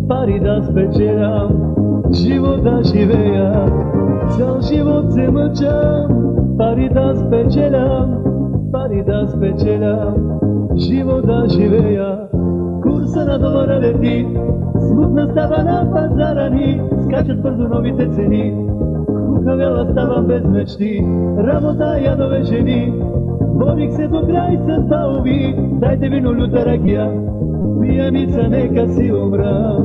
Пари да спечелям, живот да живея. Цел живот се мъчам, пари да спечелям, живот да живея. Курса на долара лети, смутна става на пазара ни, скачат бързо новите цени. Кукавела ставам без мечти, работа ядове жени. Борих се до край съдба уви, дайте вино люта ракия, пияница нека си умра.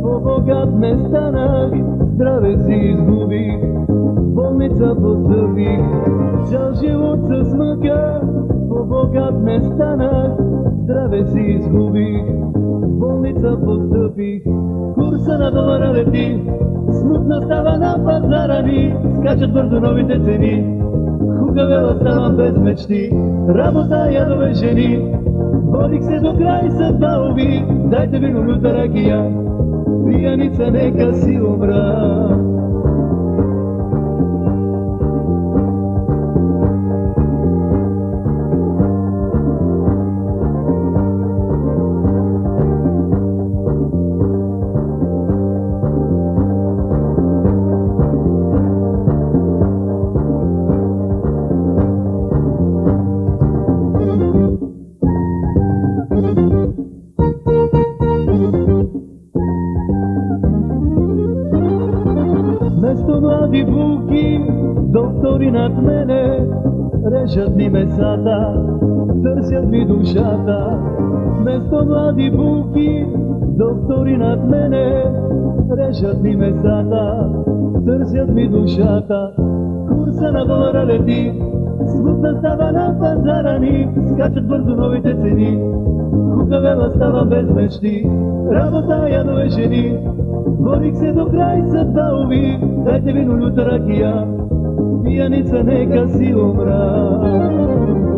По-богат не станах, здраве си изгубих, болница постъпих. Цял живот с мъка, по-богат не станах, здраве си изгубих, болница постъпих. Курса на долара лети, смутна става на пазара ни, скачат бързо новите цени. Хугавела ставам без мечти, работа ядове жени. Борих се до край съдба уви, дайте вино люта ракия, пияница нека си умра. Вместо млади булки, доктори над мене, режат ми месата, търсят ми душата. Вместо млади булки, доктори над мене, режат ми месата, търсят ми душата. Курса на долара лети, смутна става на пазара ни, скачат бързо новите цени. Кукавела става без мечти, работа ядове жени. Борих се до край съдба уви, дайте вино люта ракия, пияница нека си умра.